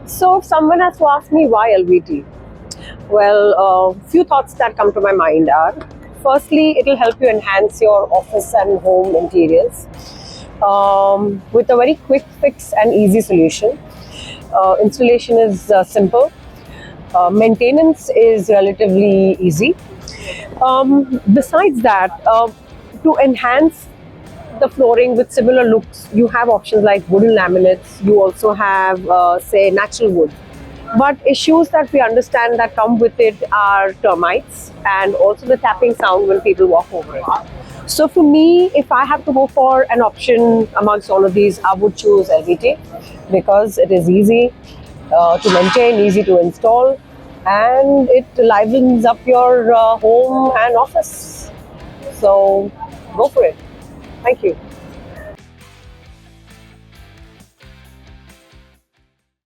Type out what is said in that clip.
So if someone has to ask me why LVT, well, few thoughts that come to my mind are, firstly, it will help you enhance your office and home interiors with a very quick fix and easy solution. Installation is simple. Maintenance is relatively easy. Besides that, to enhance the flooring with similar looks, you have options like wooden laminates. You also have, say, natural wood. But issues that we understand that come with it are termites and also the tapping sound when people walk over it. So for me, if I have to go for an option amongst all of these, I would choose LVT because it is easy to maintain, easy to install, and it livens up your home and office. So go for it. Thank you.